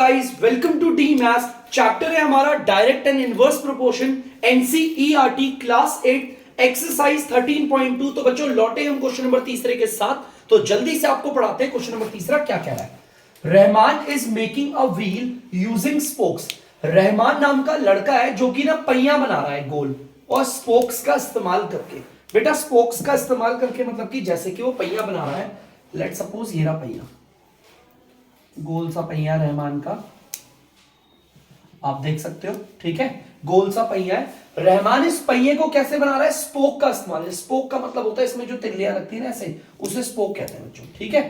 Guys, welcome to the maths. Chapter है हमारा direct and inverse proportion, NCERT class 8 exercise 13.2। तो बच्चों लौटे हम क्वेश्चन नंबर तीसरे के साथ। तो जल्दी से आपको पढ़ाते हैं क्वेश्चन नंबर तीसरा क्या कह रहा है। Rahman is making a wheel using spokes. Rahman नाम का लड़का है जो कि ना पहिया बना रहा है गोल, और स्पोक्स का इस्तेमाल करके। बेटा स्पोक्स का इस्तेमाल करके मतलब कि जैसे कि वो पहिया बना रहा है। लेट सपोज ये रहा पहिया, गोल सा पहिया रहमान का, आप देख सकते हो, ठीक है। गोल सा पहिया है। रहमान इस पहिए को कैसे बना रहा है? स्पोक का इस्तेमाल। स्पोक का मतलब होता है इसमें जो तिल्लियां लगती है ना ऐसे, उसे स्पोक कहते हैं बच्चों, ठीक है।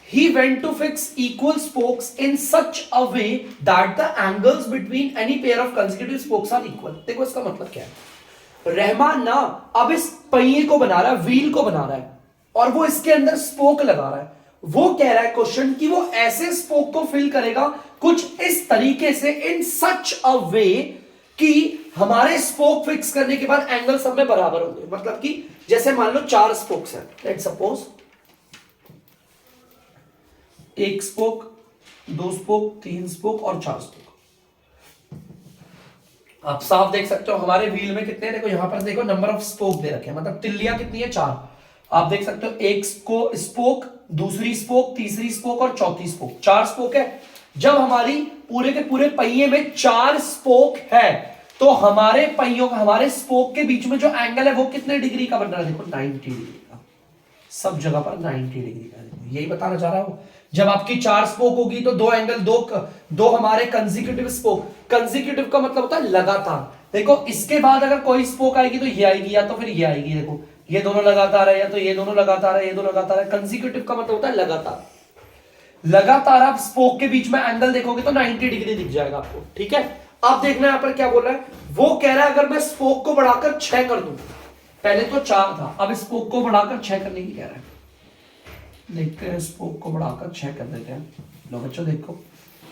He went to fix equal spokes in such a way that the angles between any pair of consecutive spokes are equal। देखो इसका मतलब क्या है। रहमान ना अब इस पहिए को बना रहा है, व्हील को बना रहा है, और वो इसके अंदर स्पोक लगा रहा है। वो कह रहा है क्वेश्चन कि वो ऐसे स्पोक को फिल करेगा कुछ इस तरीके से, इन सच अ वे कि हमारे स्पोक फिक्स करने के बाद एंगल सब में बराबर होंगे। मतलब कि जैसे मान लो 4 स्पोक्स हैं, लेट्स सपोज एक स्पोक, 2 स्पोक, 3 स्पोक और 4 स्पोक। आप साफ देख सकते हो हमारे व्हील में कितने, देखो यहां पर देखो नंबर ऑफ स्पोक दे रखे हैं, मतलब तिल्लियां कितनी है? 4। आप देख सकते हो एक स्पोक, दूसरी स्पोक, तीसरी स्पोक और चौथी स्पोक। 4 स्पोक है। जब हमारी पूरे के पूरे पहिए में 4 स्पोक है तो हमारे पहियों का, हमारे स्पोक के बीच में जो एंगल है वो कितने डिग्री का बन रहा है? देखो 90 डिग्री का, सब जगह पर 90 डिग्री का। देखो यही बताना चाह रहा हूं। जब आपकी 4 स्पोक होगी तो दो एंगल, दो हमारे कंसेक्यूटिव स्पोक। कंसेक्यूटिव का मतलब होता है लगातार। देखो इसके बाद अगर कोई स्पोक आएगी तो ये आएगी या तो फिर ये आएगी। देखो ये दोनों लगातार है या तो ये दोनों लगातार है, ये दोनों लगातार है। कंसेक्यूटिव का मतलब होता है लगातार। लगातार आप स्पोक के बीच में एंगल देखोगे तो 90 डिग्री दिख जाएगा आपको, ठीक है। अब देखना यहां पर क्या बोल रहा है। वो कह रहा है अगर मैं स्पोक को बढ़ाकर 6 कर दूं, पहले तो 4 था, अब स्पोक को बढ़ाकर 6 करने की कह रहा है। देखते हैं, स्पोक को बढ़ाकर 6 कर देते हैं। लो बच्चों देखो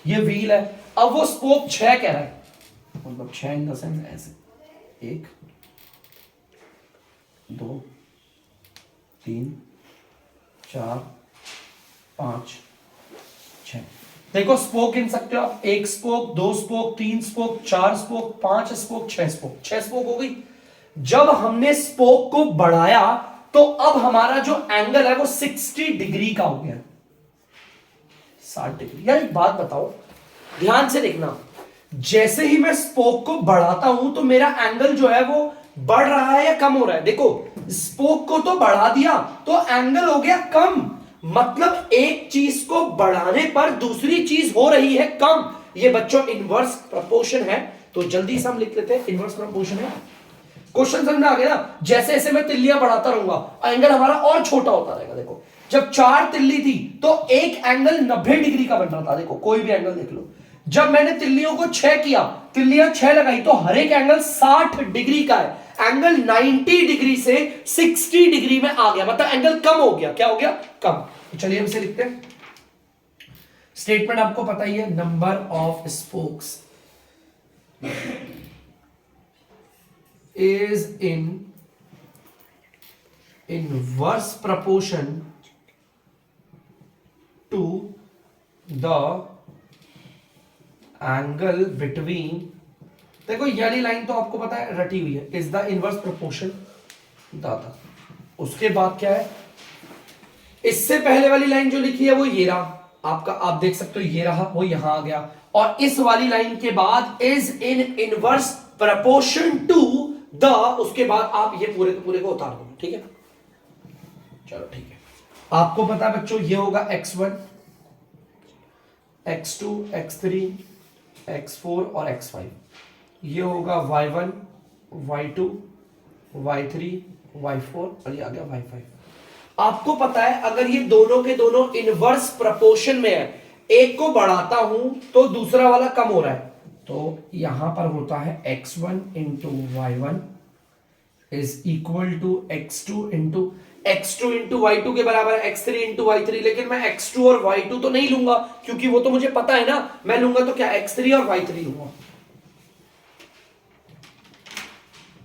ये व्हील है, अब वो स्पोक 6 कह रहा है, मतलब 6 इन द सेंस ऐसे 1 2 3 4 5 6। देखो स्पोक गिन सकते हो आप, 1 spoke, 2 spoke, 3 spoke, 4 spoke, 5 spoke, 6 spoke. 6 spoke हो गई। जब हमने स्पोक को बढ़ाया तो अब हमारा जो एंगल है वो 60 डिग्री का हो गया, 60 डिग्री। यार एक बात बताओ, ध्यान से देखना, जैसे ही मैं स्पोक को बढ़ाता हूं तो मेरा एंगल जो है वो बढ़ रहा है या कम हो रहा है? देखो स्पोक को तो बढ़ा दिया तो एंगल हो गया कम, मतलब एक चीज को बढ़ाने पर दूसरी चीज हो रही है कम। ये बच्चों इनवर्स प्रोपोर्शन है। तो जल्दी से हम लिख लेते हैं, इनवर्स प्रोपोर्शन है। क्वेश्चन समझ में आ गया ना। जैसे जैसे मैं तिल्लियां बढ़ाता रहूंगा एंगल हमारा और छोटा होता रहेगा। देखो जब 4 तिल्ली थी तो एक एंगल 90 डिग्री का बन रहा था। देखो कोई भी एंगल देख लो। जब मैंने तिल्लियों को 6 किया, तिल्लियां 6 लगाई तो हर एक एंगल 60 डिग्री का है। एंगल 90 डिग्री से 60 डिग्री में आ गया, मतलब एंगल कम हो गया। क्या हो गया? कम। तो चलिए हम इसे लिखते हैं। स्टेटमेंट आपको पता ही है, number of spokes is in inverse proportion to the angle between, देखो ये वाली लाइन तो आपको पता है रटी हुई है, इज द इनवर्स प्रोपोर्शन दाता। उसके बाद क्या है? इससे पहले वाली लाइन जो लिखी है वो ये रहा आपका, आप देख सकते हो ये रहा, वो यहां आ गया। और इस वाली लाइन के बाद is in inverse proportion to the, उसके बाद आप ये पूरे के पूरे को उतार दो, ठीक है। चलो ठीक है। आपको पता है बच्चों ये होगा x1, x2, x3, x4 और x5। ये होगा y1, y2, y3, y4 और ये आ गया y5। आपको पता है अगर ये दोनों के दोनों इनवर्स प्रोपोर्शन में है, एक को बढ़ाता हूं तो दूसरा वाला कम हो रहा है, तो यहां पर होता है x1 into y1 is equal to x2 into y2 के बराबर है x3 इंटू y3। लेकिन मैं x2 और y2 तो नहीं लूंगा क्योंकि वो तो मुझे पता है ना। मैं लूंगा तो क्या, x3 और y3 लूंगा।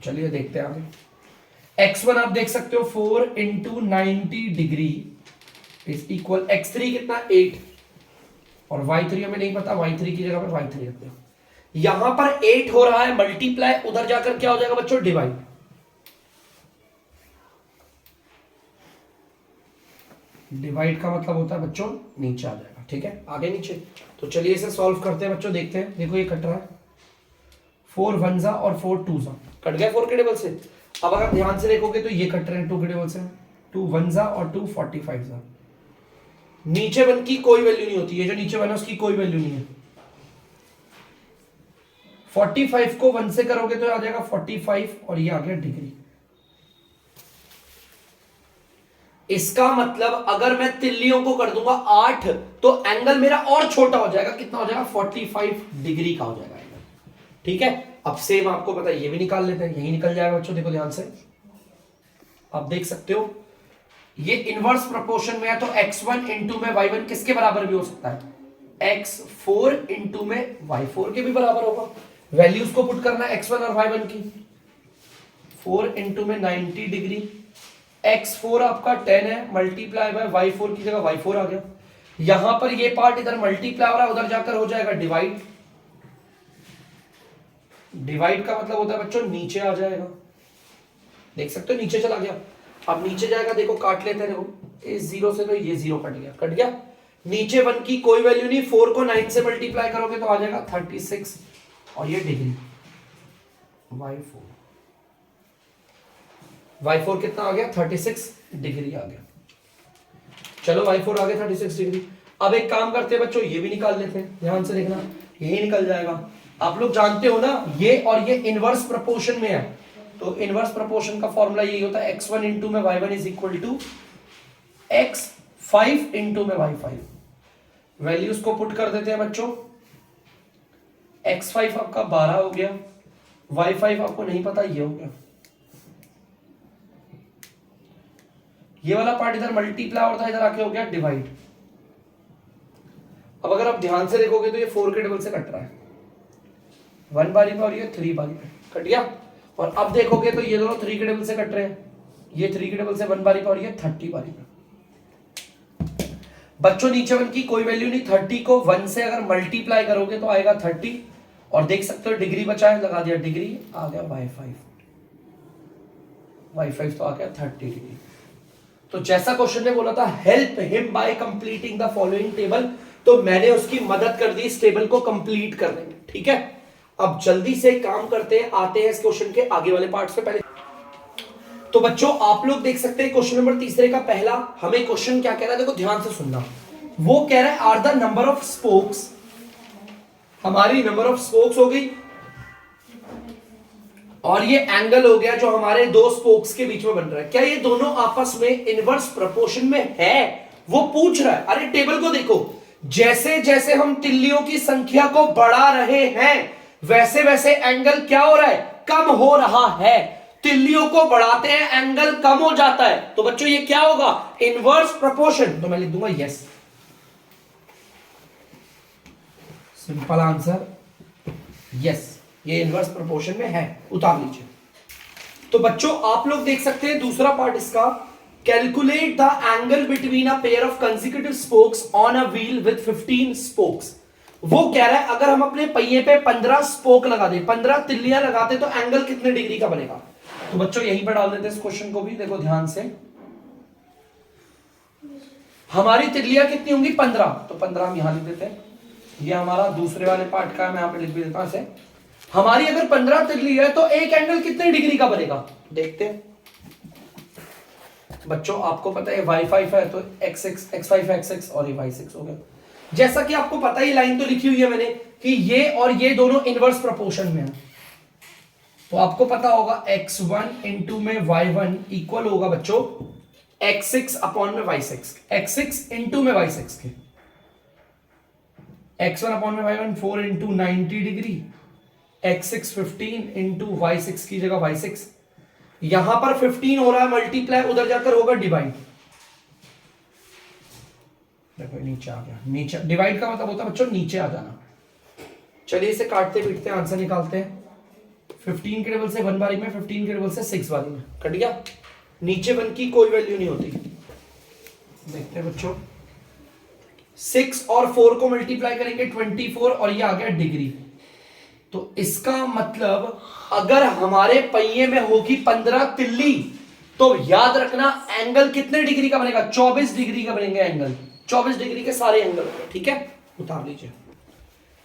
चलिए देखते हैं आगे। x1 आप देख सकते हो 4 into 90 degree is equal, x3 कितना 8, और y3 हमें नहीं पता, y3 की जगह पर y3 रखते हैं। यहां पर 8 हो रहा है मल्टीप्लाई, उधर जाकर क्या हो जाएगा बच्चों, डिवाइड। डिवाइड का मतलब होता है बच्चों नीचे आ जाएगा, ठीक है, आगे नीचे। तो चलिए इसे सॉल्व करते हैं बच्चों, देखते हैं। देखो ये कट रहा है, 4 1 और 4 2 कट गया 4 के टेबल से। अब अगर ध्यान से देखोगे तो ये कट रहे हैं 2 के टेबल से, 2 1 और 2 45। नीचे वन की कोई वैल्यू नहीं होती, ये जो नीचे वन है उसकी कोई वैल्यू नहीं है। 45 को 1 से करोगे तो आ जाएगा 45 और ये आ गया डिग्री। इसका मतलब अगर मैं तिल्लियों को कर दूंगा 8 तो एंगल मेरा और छोटा हो जाएगा, कितना हो जाएगा, 45 डिग्री का हो जाएगा एंगल, ठीक है। अब सेम आपको पता है, ये भी निकाल लेते हैं, यही निकल जाएगा बच्चों, देखो ध्यान से। आप देख सकते हो ये इनवर्स प्रोपोर्शन में है, तो x1 इंटू में y1 किसके बराबर भी हो सकता है, x4 इंटू में y4 के भी बराबर होगा। वैल्यूज को पुट करना है x1 और y1 की, 4 इंटू में 90 डिग्री, x4 आपका 10 है, मल्टीप्लाई बाय y4 की जगह y4 आ गया। यहां पर ये पार्ट इधर मल्टीप्लाई हो रहा है, उधर जाकर हो जाएगा डिवाइड। डिवाइड का मतलब होता है बच्चों नीचे आ जाएगा, देख सकते हो नीचे चला गया। अब नीचे जाएगा, देखो काट लेते हैं, देखो इस 0 से तो ये 0 कट गया, कट गया। नीचे 1 की कोई वैल्यू नहीं, 4 को 9 से मल्टीप्लाई करोगे तो आ जाएगा 36 और ये डिग्री y4 कितना आ गया, 36 डिग्री आ गया। चलो y4 आ गया 36 डिग्री। अब एक काम करते हैं बच्चों, ये भी निकाल लेते हैं, ध्यान से देखना, यही निकल जाएगा। आप लोग जानते हो ना, ये और ये इनवर्स प्रोपोर्शन में है, तो इनवर्स प्रोपोर्शन का फॉर्मूला यही होता है, x1 इंटू में y1 is equal to x5 into में y5। वैल्यूज को पुट कर देते हैं बच्चों, x5 आपका 12 हो गया, y5 आपको नहीं पता, ये हो गया। ये वाला पार्ट इधर मल्टीप्लाई और था, इधर आके हो गया डिवाइड। अब अगर आप ध्यान से देखोगे तो ये 4 के टेबल से कट रहा है, 1 बारी में और ये 3 बारी में कट गया। और अब देखोगे तो ये दोनों 3 के टेबल से कट रहे हैं, ये 3 के टेबल से 1 बारी पे और ये 30 बारी में। बच्चों नीचे 1 की कोई वैल्यू नहीं, 30 को 1 से अगर मल्टीप्लाई करोगे तो आएगा 30, और देख सकते हो डिग्री बचा है, लगा दिया डिग्री, आ गया y5 तो आ गया 30 डिग्री। तो जैसा क्वेश्चन ने बोला था help him by completing the following table, तो मैंने उसकी मदद कर दी इस टेबल को कंप्लीट करने में, ठीक है। अब जल्दी से काम करते हैं, आते हैं इस क्वेश्चन के आगे वाले पार्ट से। पहले तो बच्चों आप लोग देख सकते हैं क्वेश्चन नंबर तीसरे का पहला, हमें क्वेश्चन क्या कह रहा है, देखो ध्यान से सुनना। वो कह रहा है are the number of spokes, हमारी नंबर ऑफ स्पोक्स हो गई, और ये एंगल हो गया जो हमारे दो स्पोक्स के बीच में बन रहा है। क्या ये दोनों आपस में इनवर्स प्रोपोर्शन में है, वो पूछ रहा है। अरे टेबल को देखो, जैसे जैसे हम तिल्लियों की संख्या को बढ़ा रहे हैं वैसे वैसे एंगल क्या हो रहा है, कम हो रहा है। तिल्लियों को बढ़ाते हैं एंगल कम हो जाता है, तो बच्चों ये क्या होगा, इनवर्स प्रोपोर्शन। तो मैं लिख दूंगा यस, सिंपल आंसर यस, ये इनवर्स प्रोपोर्शन में है, उतार लीजिए। तो बच्चों आप लोग देख सकते हैं दूसरा पार्ट इसका, calculate the angle between a pair of consecutive spokes on a wheel with 15 spokes. वो कह रहा है अगर हम अपने पहिए पे 15 स्पोक लगा दे, 15 तिल्लियां लगाते तो एंगल कितने डिग्री का बनेगा। तो बच्चों यहीं पर डाल देते हैं इस क्वेश्चन को भी, देखो ध्यान से। हमारी तिल्लियां कितनी होंगी, 15, तो 15 हम यहां लिख देते हैं। ये हमारा दूसरे वाले पार्ट का है, मैं यहां पे लिख भी देता हूं ऐसे। हमारी अगर 15 तिल्ली है तो एक एंगल कितने डिग्री का बनेगा, देखते हैं। बच्चों आपको पता है y5 है तो x5 x6 और ये y6 हो गया। जैसा कि आपको पता ही, लाइन तो लिखी हुई है मैंने कि ये और ये दोनों इनवर्स प्रोपोर्शन में है, तो आपको पता होगा x1 इंटू में y1 इक्वल होगा बच्चों x6 अपॉन में y6, x6 इंटू में y6 के, x1 अपॉन में y1 4 into 90 degree, x6 15 into y6 की जगह y6, यहां पर 15 हो रहा है मल्टीप्लाई, उधर जाकर होगा डिवाइड। देखो नीचे आ गया, नीचे डिवाइड का मतलब होता है बच्चों नीचे आ जाना। चलिए इसे काटते पीटते आंसर निकालते हैं। 15 के टेबल से 1 बारी में, 15 के टेबल से 6 बारी में, कट गया। नीचे 1 की कोई वैल्यू नहीं होती। देखते हैं बच्चों, 6 और 4 को मल्टीप्लाई करेंगे 24 और ये आ गया डिग्री। तो इसका मतलब अगर हमारे पहिए में होगी 15 तिल्ली तो याद रखना एंगल कितने डिग्री का बनेगा, 24 डिग्री का बनेंगे एंगल, 24 डिग्री के सारे एंगल। ठीक है, उतार लीजिए।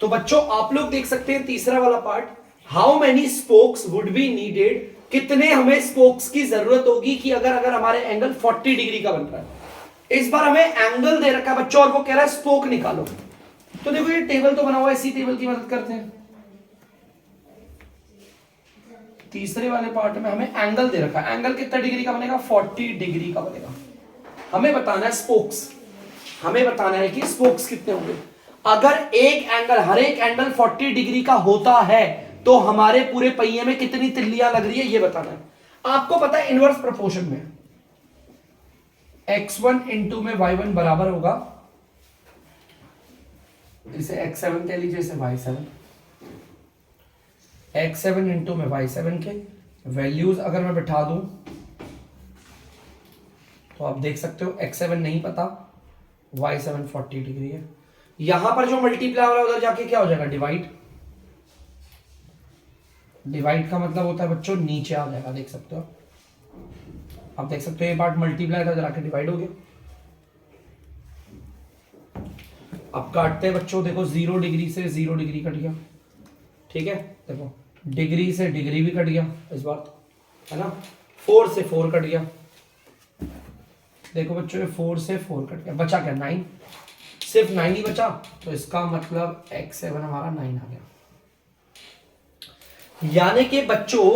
तो बच्चों आप लोग देख सकते हैं तीसरा वाला part, how many spokes would be needed, कितने हमें स्पोक्स की जरूरत होगी कि अगर हमारे एंगल 40 डिग्री का बन रहा है। इस बार हमें एंगल दे रखा है बच्चों और वो कह रहा है स्पोक निकालो। तो देखो ये टेबल तो बना हुआ है, इसी टेबल की मदद करते हैं। तीसरे वाले पार्ट में हमें एंगल दे रखा है, एंगल कितना डिग्री का बनेगा, 40 डिग्री का बनेगा। हमें बताना है स्पोक्स, हमें बताना है कि स्पोक्स कितने होंगे। अगर एक एंगल, हर एक एंगल 40 डिग्री का होता है तो हमारे पूरे पहिए में कितनी तिल्लियां लग रही है ये बताना है। आपको पता है इनवर्स प्रोपोर्शन में x1 इंटू में y1 बराबर होगा, इसे x7 कह लीजिए, इसे y7। x7 इंटू में y7 के वैल्यूज अगर मैं बिठा दूं तो आप देख सकते हो x7 नहीं पता, y7 40 डिग्री है। यहां पर जो मल्टीप्लाई हो रहा है उधर जाके क्या हो जाएगा, डिवाइड। डिवाइड का मतलब होता है बच्चों नीचे आ जाएगा, देख सकते हो आप, देख सकते हो ये पार्ट मल्टीप्लाई था जाके डिवाइड हो गया। अब काटते हैं बच्चों, देखो 0 डिग्री से 0 डिग्री कट गया। ठीक है, देखो डिग्री से डिग्री भी कट गया इस बार, है ना। 4 से 4 कट गया, देखो बच्चों ये 4 से 4 कट गया, बचा क्या 9, सिर्फ 9 ही बचा। तो इसका मतलब x7 हमारा 9 आ गया। यानी कि बच्चों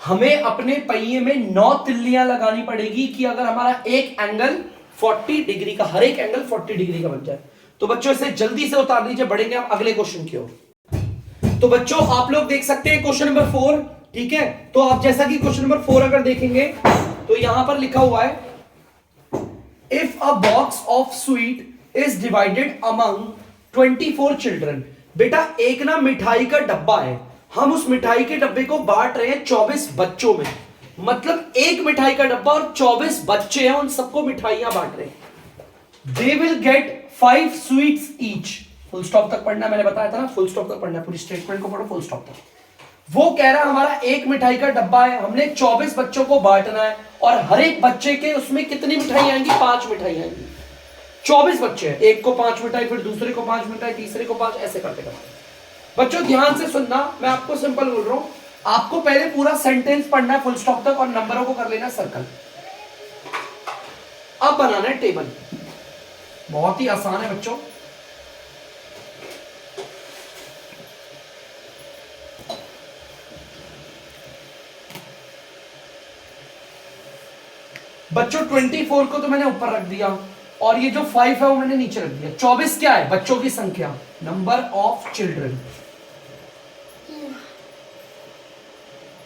हमें अपने पहिए में 9 तिल्लियां लगानी पड़ेगी कि अगर हमारा एक एंगल 40 डिग्री का, हर एक एंगल 40 डिग्री का बन जाए। तो बच्चों इसे जल्दी से उतार लीजिए, बढ़ेंगे हम अगले क्वेश्चन की ओर। तो बच्चों आप लोग देख सकते हैं क्वेश्चन नंबर 4। ठीक है, तो आप जैसा कि क्वेश्चन नंबर 4 अगर देखेंगे तो यहां पर लिखा हुआ है, if a box of sweet is divided among 24 children. बेटा एक ना मिठाई का डब्बा है, हम उस मिठाई के डब्बे को बांट रहे हैं 24 बच्चों में, मतलब एक मिठाई का डब्बा और 24 बच्चे हैं, उन सबको मिठाइयां बांट रहे हैं। They will get 5 sweets each. Full stop तक पढ़ना, मैंने बताया था ना फुल स्टॉप तक पढ़ना, पूरी स्टेटमेंट को पढ़ो फुल स्टॉप तक। वो कह रहा है हमारा एक मिठाई का डब्बा है, हमने 24 बच्चों को बांटना है और हर एक बच्चे के उसमें कितनी मिठाई आएंगी, 5 मिठाई आएंगी। 24 बच्चे हैं, एक को 5 मिठाई, फिर दूसरे को 5 मिठाई, तीसरे को 5, ऐसे करते करते। बच्चों ध्यान से सुनना, मैं आपको सिंपल बोल रहा हूं, आपको पहले पूरा सेंटेंस पढ़ना है फुल स्टॉप तक और नंबरों को कर लेना सर्कल। अब बनाना है टेबल, बहुत ही आसान है बच्चों। बच्चों 24 को तो मैंने ऊपर रख दिया और ये जो 5 है वो मैंने नीचे रख दिया। 24 क्या है, बच्चों की संख्या, नंबर ऑफ चिल्ड्रन।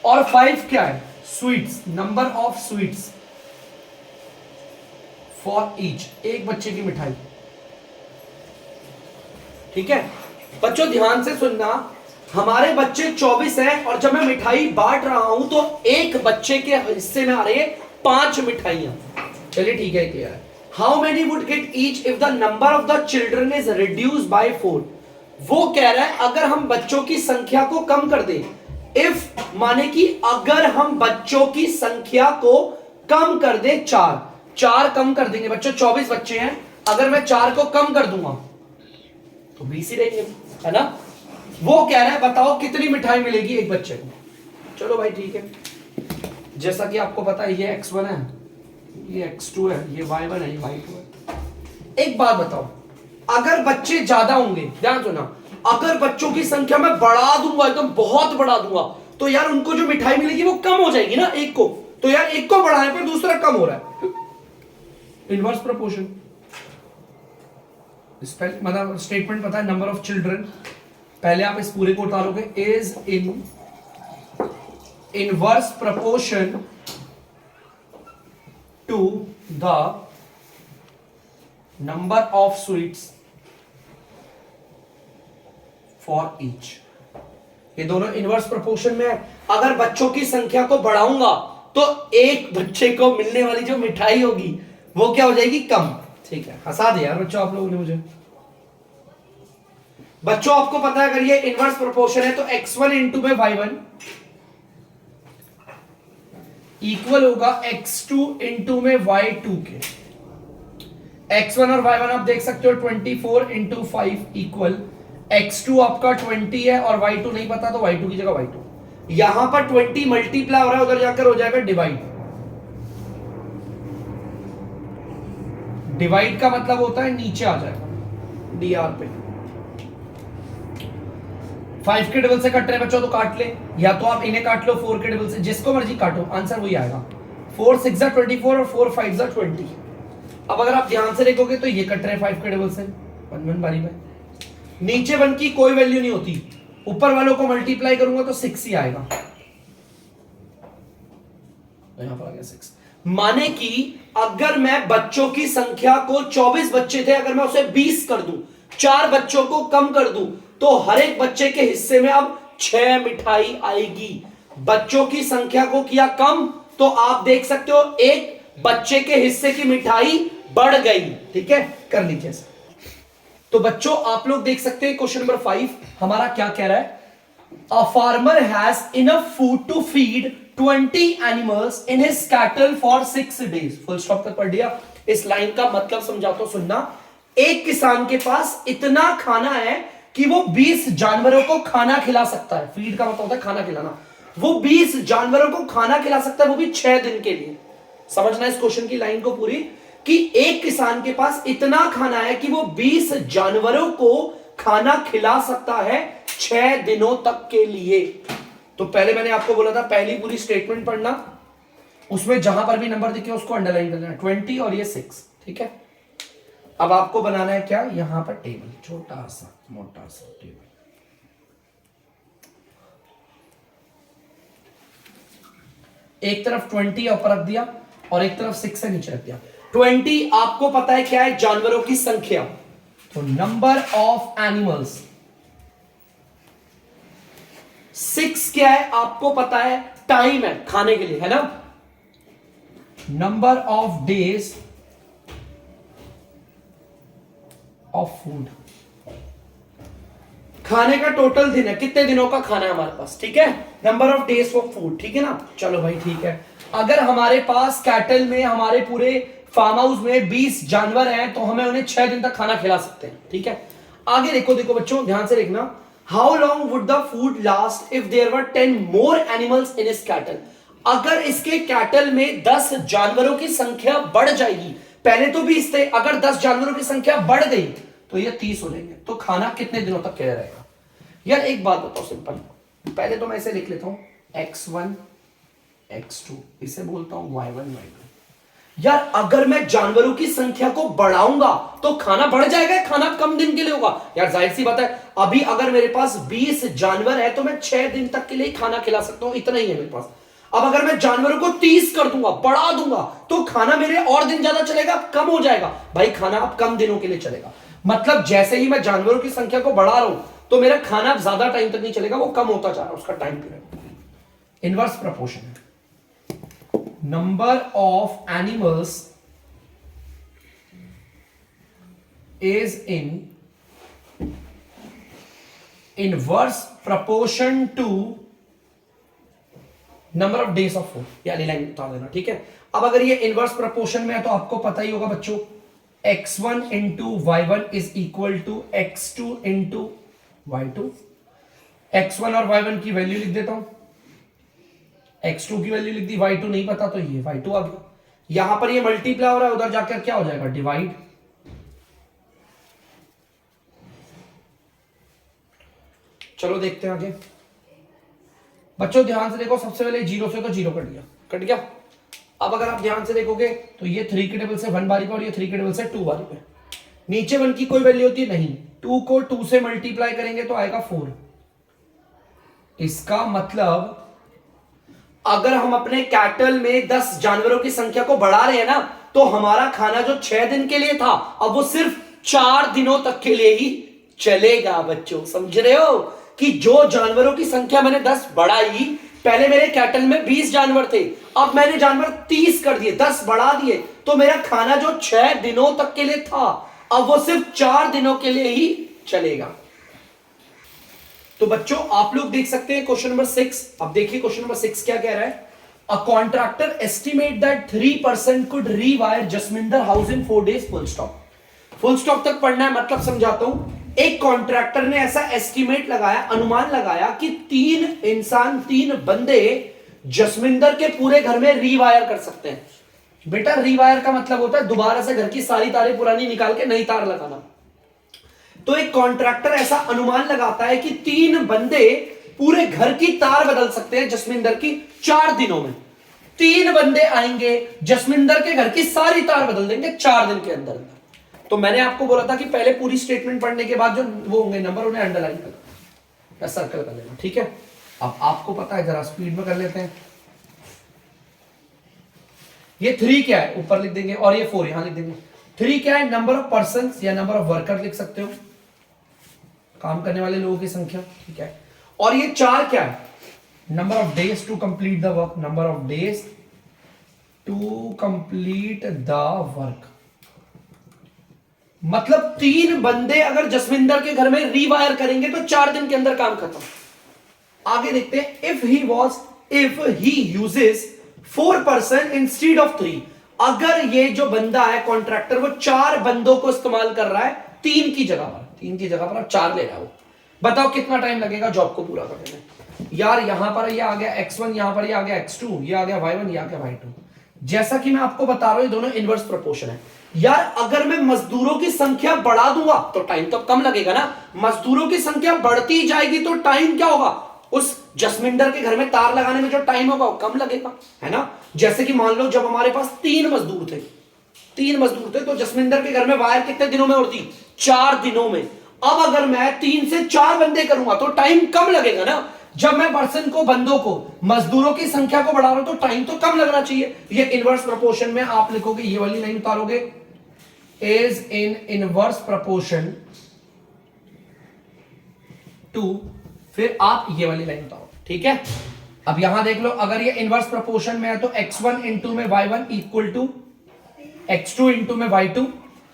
और 5 क्या है, sweets, number of sweets for each, एक बच्चे की मिठाई। ठीक है बच्चों ध्यान से सुनना, हमारे बच्चे 24 हैं और जब मैं मिठाई बांट रहा हूं तो एक बच्चे के हिस्से में आ रही है 5 मिठाइयां। चलिए ठीक है, क्लियर है। How many would get each if the number of the children is reduce by 4। वो कह रहा है अगर हम बच्चों की संख्या को कम कर दें, इफ माने कि अगर हम बच्चों की संख्या को कम कर दें, 4 कम कर देंगे बच्चों, 24 बच्चे हैं, अगर मैं 4 को कम कर दूंगा तो 20 ही रहेंगे, है ना। वो कह रहा है बताओ कितनी मिठाई मिलेगी एक बच्चे को। चलो भाई ठीक है, जैसा कि आपको पता है ये x1 है, ये x2 है, ये y1 है, ये y2 है। एक बात बताओ, अगर बच्चे ज्यादा होंगे, ध्यान सुना, अगर बच्चों की संख्या मैं बढ़ा दूंगा, एकदम बहुत बढ़ा दूंगा, तो यार उनको जो मिठाई मिलेगी वो कम हो जाएगी ना एक को। तो यार एक को बढ़ाने पर दूसरा कम हो रहा है, इनवर्स प्रोपोर्शन। मतलब स्टेटमेंट पता है, नंबर ऑफ चिल्ड्रन, पहले आप इस पूरे को उतारोगे, is in inverse proportion to the number of sweets for each. ये दोनों इनवर्स प्रोपोर्शन में है। अगर बच्चों की संख्या को बढ़ाऊंगा तो एक बच्चे को मिलने वाली जो मिठाई होगी वो क्या हो जाएगी, कम। ठीक है, हंसा दे यार बच्चों आप लोगों ने मुझे। बच्चों आपको पता है अगर ये इनवर्स प्रोपोर्शन है तो x1 इंटू में y1 इक्वल होगा x2 इंटू में y2 के। x1 और y1 आप देख सकते हो 24 इंटू 5 इक्वल x2 आपका 20 है और y2 नहीं पता तो y2 की जगह y2। यहां पर 20 मल्टीप्लाई हो रहा है, उधर जाकर हो जाएगा डिवाइड। डिवाइड का मतलब होता है नीचे आ जाएगा dr पे। 5 के डबल से कट रहे बच्चों तो काट ले, या तो आप इन्हें काट लो 4 के डबल से, जिसको मर्जी काटो आंसर वही आएगा। 4 6 जा 24 और 4 5 जा 20। अब अगर आप ध्यान से देखोगे तो ये कट रहे हैं 5 के डबल से, 1 1 बारी में। नीचे 1 की कोई वैल्यू नहीं होती, ऊपर वालों को मल्टीप्लाई करूंगा तो 6 ही आएगा, तो यहां पर आ गया 6। माने कि अगर मैं बच्चों की संख्या को 24 बच्चे थे, अगर मैं उसे 20 कर दूं, 4 बच्चों को कम कर दूं, तो हर एक बच्चे के हिस्से में अब 6 मिठाई आएगी। बच्चों की संख्या को किया कम तो आप देख सकते हो एक बच्चे के हिस्से की मिठाई बढ़ गई। ठीक है, कर लीजिए। तो बच्चों आप लोग देख सकते हैं क्वेश्चन नंबर 5 हमारा क्या कह रहा है, a farmer has enough food to feed 20 animals in his cattle for 6 days. Full stop तक पढ़ लिया। इस लाइन का मतलब समझाता हूं, सुनना। एक किसान के पास इतना खाना है कि वो 20 जानवरों को खाना खिला सकता है। फीड का मतलब होता है खाना खिलाना। वो 20 जानवरों को खाना खिला सकता है, वो भी 6 दिन के लिए। समझना इस क्वेश्चन की लाइन को पूरी, कि एक किसान के पास इतना खाना है कि वो 20 जानवरों को खाना खिला सकता है 6 दिनों तक के लिए। तो पहले मैंने आपको बोला था पहली पूरी स्टेटमेंट पढ़ना, उसमें जहां पर भी नंबर दिखे उसको अंडरलाइन करना, 20 और ये 6। ठीक है, अब आपको बनाना है क्या, यहां पर टेबल, छोटा सा मोटा सा टेबल। एक तरफ 20 ऊपर रख दिया और एक तरफ 6 से नीचे रख दिया। 20 आपको पता है क्या है, जानवरों की संख्या, तो नंबर ऑफ एनिमल्स। 6 क्या है आपको पता है, टाइम है खाने के लिए, है ना। Number of days of food, खाने का टोटल दिन है, कितने दिनों का खाना है हमारे पास। ठीक है, number of days of food. ठीक है ना, चलो भाई ठीक है। अगर हमारे पास कैटल में, हमारे पूरे फार्म हाउस में 20 जानवर हैं तो हमें उन्हें 6 दिन तक खाना खिला सकते हैं। ठीक है, आगे देखो बच्चों ध्यान से देखना। How long would the food last if there were 10 more animals in his cattle. अगर इसके कैटल में 10 जानवरों की संख्या बढ़ जाएगी, पहले तो 20 थे, अगर 10 जानवरों की संख्या बढ़ गई तो ये 30 हो जाएंगे, तो खाना कितने दिनों तक क्या रहेगा। यार एक बात बताओ सिंपल, पहले तो मैं इसे लिख लेता हूं x1 x2, इसे बोलता हूं y1 y2। यार अगर मैं जानवरों की संख्या को बढ़ाऊंगा तो खाना बढ़ जाएगा, खाना कम दिन के लिए होगा। यार जाहिर सी बात है, अभी अगर मेरे पास 20 जानवर है तो मैं 6 दिन तक के लिए खाना खिला सकता हूं, इतना ही है मेरे पास। अब अगर मैं जानवरों को 30 कर दूंगा, बढ़ा दूंगा, तो खाना मेरे और दिन ज्यादा चलेगा, कम हो जाएगा। भाई खाना अब कम दिनों के लिए चलेगा, मतलब जैसे ही मैं जानवरों की संख्या को बढ़ा रहा हूं तो मेरा खाना ज्यादा टाइम तक नहीं चलेगा, वो कम होता जा रहा है उसका टाइम पीरियड। इनवर्स प्रोपोर्शन है। Number of animals is in inverse proportion to number of days of food, यानी लाइन बता देना। ठीक है, अब अगर ये इनवर्स प्रोपोर्शन में है तो आपको पता ही होगा बच्चों, x1 into y1 is equal to x2 into y2। x1 और y1 की वैल्यू लिख देता हूं, x2 की वैल्यू लिख दी, y2 नहीं पता तो ये y2 आ गया। यहां पर ये मल्टीप्लाई हो रहा है, उधर जाकर क्या हो जाएगा, डिवाइड। चलो देखते हैं आगे बच्चों, ध्यान से देखो। सबसे पहले 0 से तो 0 कट गया। अब अगर आप ध्यान से देखोगे तो ये 3 के टेबल से 1 बारी पे और ये 3 के टेबल से 2 बारी पे। नीचे 1 की कोई वैल्यू होती है नहीं, 2 को 2 से मल्टीप्लाई करेंगे तो आएगा 4। इसका मतलब अगर हम अपने कैटल में 10 जानवरों की संख्या को बढ़ा रहे हैं ना, तो हमारा खाना जो 6 दिन के लिए था अब वो सिर्फ 4 दिनों तक के लिए ही चलेगा। बच्चों समझ रहे हो कि जो जानवरों की संख्या मैंने 10 बढ़ाई, पहले मेरे कैटल में 20 जानवर थे, अब मैंने जानवर 30 कर दिए, 10 बढ़ा दिए, तो मेरा खाना जो 6 दिनों तक के लिए था अब वो सिर्फ 4 दिनों के लिए ही चलेगा। तो बच्चों आप लोग देख सकते हैं क्वेश्चन नंबर 6। अब देखिए क्वेश्चन नंबर 6 क्या कह रहा है। A contractor estimate that 3% could रीवायर Jasminder house in 4 days, full stop. Full stop तक पढ़ना है, मतलब समझाता हूं। एक कॉन्ट्रैक्टर ने ऐसा एस्टिमेट लगाया, अनुमान लगाया कि 3 बंदे जसमिंदर के पूरे घर में रीवायर कर सकते हैं। बेटा रीवायर का मतलब होता है दोबारा से घर की सारी तारें पुरानी निकाल के नई तार लगाना। तो एक कॉन्ट्रैक्टर ऐसा अनुमान लगाता है कि 3 बंदे पूरे घर की तार बदल सकते हैं जसमिंदर की 4 दिनों में। 3 बंदे आएंगे, जसमिंदर के घर की सारी तार बदल देंगे 4 दिन के अंदर। तो मैंने आपको बोला था कि पहले पूरी स्टेटमेंट पढ़ने के बाद जो वो होंगे नंबर, उन्हें अंडरलाइन कर या सर्कल कर लेना, ठीक है। अब आपको पता है, जरा स्पीड में कर लेते हैं। ये 3 क्या है ऊपर लिख देंगे, और ये 4 यहां लिख देंगे। 3 क्या है, नंबर ऑफ पर्सन या नंबर ऑफ वर्कर लिख सकते हो, काम करने वाले लोगों की संख्या, ठीक है। और ये 4 क्या है, number of days to complete the work, number of days to complete the work. मतलब 3 बंदे अगर जसविंदर के घर में रीवायर करेंगे तो 4 दिन के अंदर काम खत्म। आगे देखते हैं। If he uses 4% instead of 3, अगर ये जो बंदा है कॉन्ट्रैक्टर वो 4 बंदों को इस्तेमाल कर रहा है 3 की जगह पर अब 4 ले रहा है वो, बताओ कितना टाइम लगेगा जॉब को पूरा करने में। यार यहां पर ये आ गया x1, यहां पर ये आ गया x2, ये आ गया y1, ये आ गया y2। जैसा कि मैं आपको बता रहा हूं ये दोनों इनवर्स प्रोपोर्शन है। यार अगर मैं मजदूरों की संख्या बढ़ा दूंगा तो टाइम तो कम लगेगा ना। मजदूरों की संख्या बढ़ती जाएगी तो टाइम क्या होगा, उस जसमिंदर के घर में तार लगाने में जो टाइम होगा वो कम लगेगा, है ना। जैसे कि मान लो जब हमारे पास 3 मजदूर थे तो जसमिंदर के घर में वायर कितने दिनों में उड़ती, 4 दिनों में। अब अगर मैं 3 से 4 बंदे करूंगा तो टाइम कम लगेगा ना। जब मैं बंदों को, मजदूरों की संख्या को बढ़ा रहा हूं तो टाइम तो कम लगना चाहिए। ये इनवर्स प्रोपोर्शन में आप लिखोगे, ये वाली लाइन उतारोगे, is in inverse proportion to, फिर आप ये वाली लाइन उतारो, ठीक है। अब यहां देख लो, अगर ये इनवर्स प्रोपोर्शन में है तो x1 इंटू में y1 equal to x2 into में y2।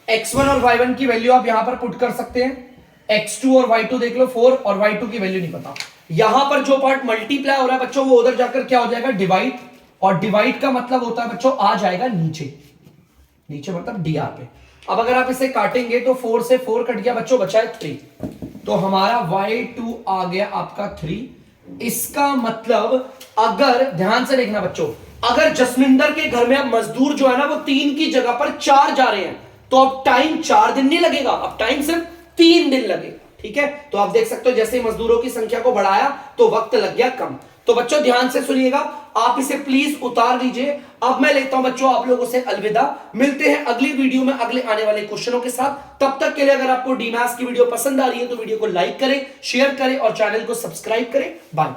x1 और y1 की वैल्यू आप यहां पर पुट कर सकते हैं। x2 और y2 देख लो 4, और y2 की वैल्यू नहीं पता। यहां पर जो पार्ट मल्टीप्लाई हो रहा है बच्चों वो उधर जाकर क्या हो जाएगा, डिवाइड। और डिवाइड का मतलब होता है बच्चों आ जाएगा नीचे मतलब dr पे। अब अगर आप इसे काटेंगे तो 4 से 4 कट गया बच्चों, बचा है 3, तो हमारा y2 आ गया आपका 3। इसका मतलब अगर ध्यान से देखना बच्चों, अगर जसमिंदर के घर में अब मजदूर जो है ना वो 3 की जगह पर 4 जा रहे हैं तो अब टाइम 4 दिन नहीं लगेगा, अब टाइम सिर्फ 3 दिन लगेगा, ठीक है। तो आप देख सकते हो जैसे मजदूरों की संख्या को बढ़ाया तो वक्त लग गया कम। तो बच्चों ध्यान से सुनिएगा, आप इसे प्लीज उतार लीजिए। अब मैं लेता हूं बच्चों आप लोगों से अलविदा। मिलते हैं अगली वीडियो में अगले आने वाले क्वेश्चनों के साथ। तब तक के लिए अगर आपको डीमैथ्स की वीडियो पसंद आ रही है तो वीडियो को लाइक करें, शेयर करें और चैनल को सब्सक्राइब करें। बाय।